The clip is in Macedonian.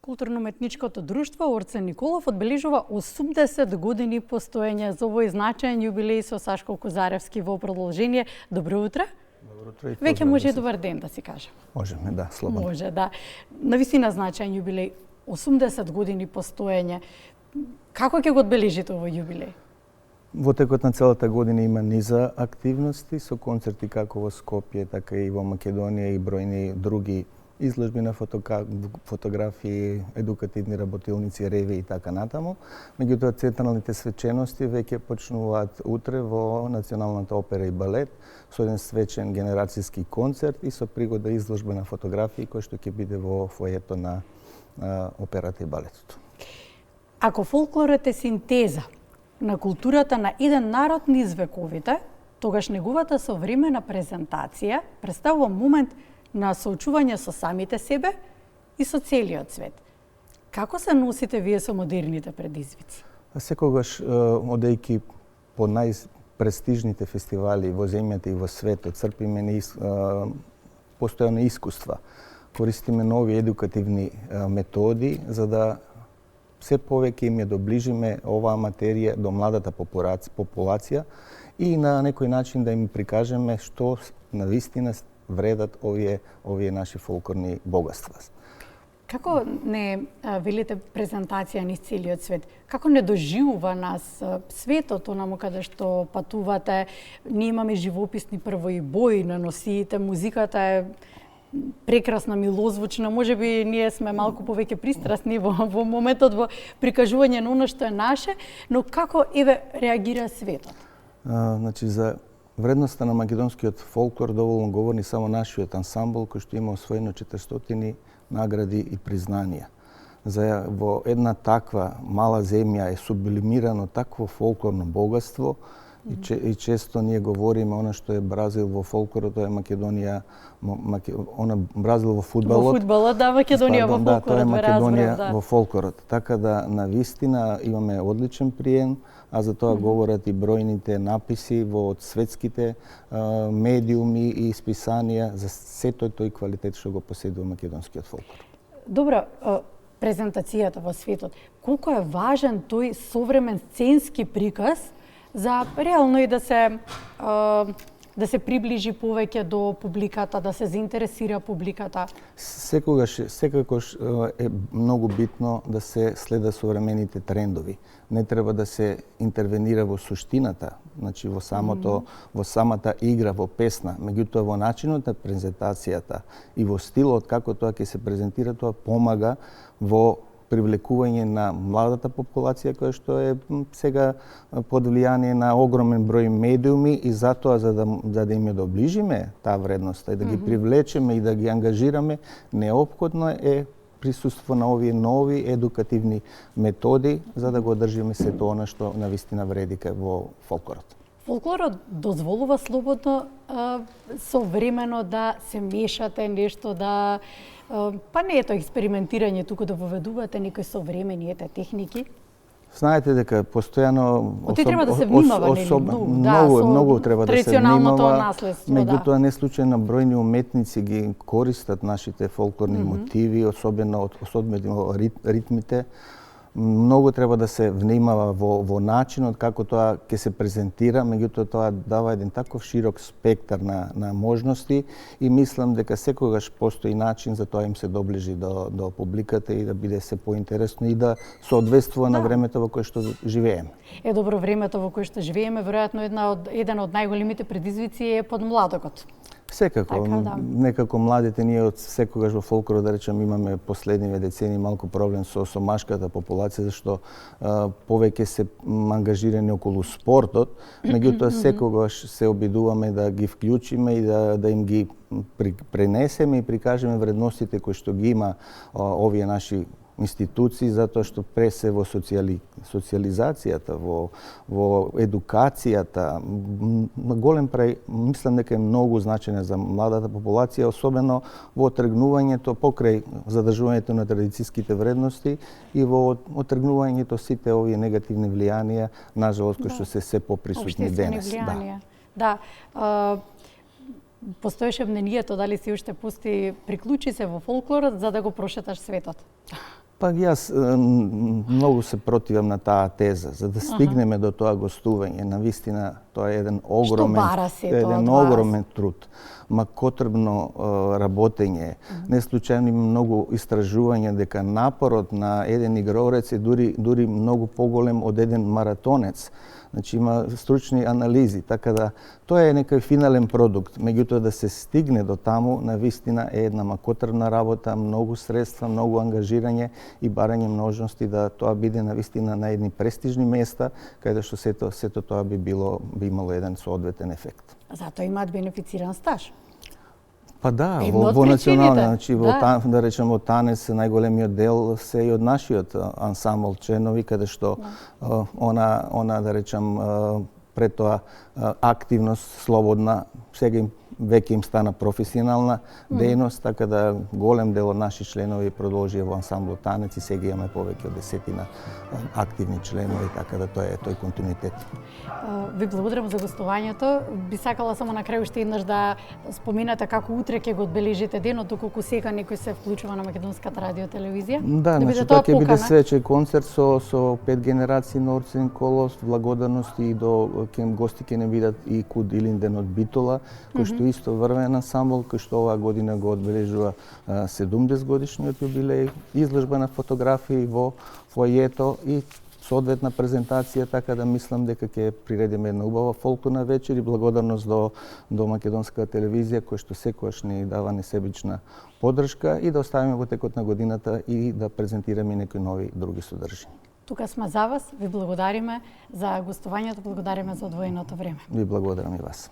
Културно-уметничкото друштво Орце Николов одбележува 80 години постоење. За овој значаен јубилеј со Сашко Козаревски во продолжение. Добро утро. Добро утро. Веќе може добар ден да си кажем. Можеме, да, слободно. Може, да. Навистина значаен јубилеј, 80 години постоење. Како ќе го одбележите овој јубилеј? Во текот на целата година има низа активности со концерти како во Скопје, така и во Македонија и бројни други изложби на фотографии, едукативни работилници, реви и така натаму. Меѓутоа, централните свечености веќе почнуваат утре во Националната опера и балет со еден свечен генерацијски концерт и со пригода изложба на фотографии кој што ќе биде во фојето на операта и балетот. Ако фолклорот е синтеза на културата на еден народ низ вековите, тогаш неговата современа презентација представува момент на соочување со самите себе и со целиот свет. Како се носите вие со модерните предизвици? Секогаш, одејќи по најпрестижните фестивали во земјата и во светот, црпиме постојано искуства, користиме нови едукативни методи за да се повеќе им ја доближиме оваа материја до младата популација и на некој начин да им прикажеме што навистина вредат овие наши фолклорни богатства. Како не велите презентација низ целиот свет? Како не доживува нас светот онаму каде што патувате? Ние имаме живописни прво и бои на носиите, музиката е прекрасна, милозвучна. Можеби ние сме малку повеќе пристрасни во моментот во прикажување на оно што е наше, но како реагира светот? Значи, за вредноста на македонскиот фолклор доволно говори само нашиот ансамбл кој што има освоено 400 награди и признанија. Во една таква мала земја е сублимирано такво фолклорно богатство и често ние говориме она што е Бразил во фолклорот, тоа е Македонија, Бразил во фудбалот. Во фудбалот, да, Македонија во фолклорот. Да, тоа е Македонија во фолклорот. Така да навистина имаме одличен прием, а за тоа говорат и бројните написи во светските медиуми и списанија за сето тој квалитет што го поседува македонскиот фолклор. Добро, презентацијата во светот, колку е важен тој современ сценски приказ за реално и да се приближи повеќе до публиката, да се заинтересира публиката? Секогаш е многу битно да се следа современите трендови. Не треба да се интервенира во суштината, значи во самата игра, во песна, меѓутоа во начинот на презентацијата и во стилот како тоа ќе се презентира, тоа помага во привлекување на младата популација која што е сега под влијание на огромен број медиуми и затоа за да им ја доближиме таа вредност и да ги привлечеме и да ги ангажираме, неопходно е присуство на овие нови едукативни методи за да го одржиме сето она што навистина вреди во фолклорот. Фолклорот дозволува слободно современо да се мешате нешто, да па не е тоа експериментирање, туку да воведувате некои современи техники. Знаете дека постојано треба да се внимава, многу треба да се внимава. Меѓутоа не случајно бројни уметници ги користат нашите фолклорни мотиви, особено ритмите. Многу треба да се внимава во начинот како тоа ќе се презентира, меѓутоа тоа дава еден таков широк спектар на можности и мислам дека секогаш постои начин за тоа им се доближи до публиката и да биде се поинтересно и да соодветствува на времето во кое што живееме. Добро, времето во кое што живееме, веројатно еден од најголемите предизвици е подмладокот. Секако, некако младите ние од секогаш во фолклорот, да речем, имаме последниве децени малку проблем со машката популација, зашто повеќе се ангажирани околу спортот, меѓутоа секогаш се обидуваме да ги вклучиме и да им ги пренесеме и прикажеме вредностите кои што ги има овие наши институции, затоа што пресе во социализацијата, во едукацијата, голем мислам дека е многу значајна за младата популација, особено во отргнувањето покрај задржувањето на традицијските вредности и во отргнувањето сите овие негативни влијанија, нажалост, кои што се поприсутни денес. Да. Постоеше мнението дали си уште пусти приклучи се во фолклорот за да го прошеташ светот. Па јас многу се противам на таа теза. За да стигнеме до тоа гостување, навистина тоа е еден огромен труд, макотрбно работење. Не случајно има многу истражувања дека напорот на еден играорец е дури многу поголем од еден маратонец. Значи има стручни анализи, така да тоа е некој финален продукт. Меѓутоа да се стигне до таму, навистина е една макотрбна работа, многу средства, многу ангажирање и барање можности да тоа биде навистина на едни престижни места, каде што сето тоа би имало еден соодветен ефект. Затоа имаат бенефициран стаж. Па да, во национални, значи да речеме во танец најголемиот дел се и од нашиот ансамбл членови, каде што она да речем пред тоа активност слободна сега веќе им стана професионална дејност, така да голем дел од наши членови продолжија во ансамбл танец и сега имаме повеќе од 10 активни членови, така да тоа е тој континуитет. Ви благодарам за гостувањето. Би сакала само на крај уште еднаш да споменате како утре ќе го одбележите денот, доколку сега некој се вклучува на Македонската радиотелевизија. Да, значи тоа ќе биде свечен концерт со 5 генерации на Орцин Колос, благодарности и до гости ќе не бидат и Куд Илинден од Битола, кој што исто врвен ансамбл, кој што оваа година го одбележува 70 годишниот јубилеј, изложба на фотографии во фојето и соодветна презентација, така да мислам дека ќе приредиме една убава фолклорна вечер и благодарност до Македонската телевизија, која што секогаш ни дава несебична поддршка и да оставиме во текот на годината и да презентираме некои нови други содржини. Тука сме за вас, ви благодариме за гостувањето, благодариме за одвоеното време. Ви благодарам и вас.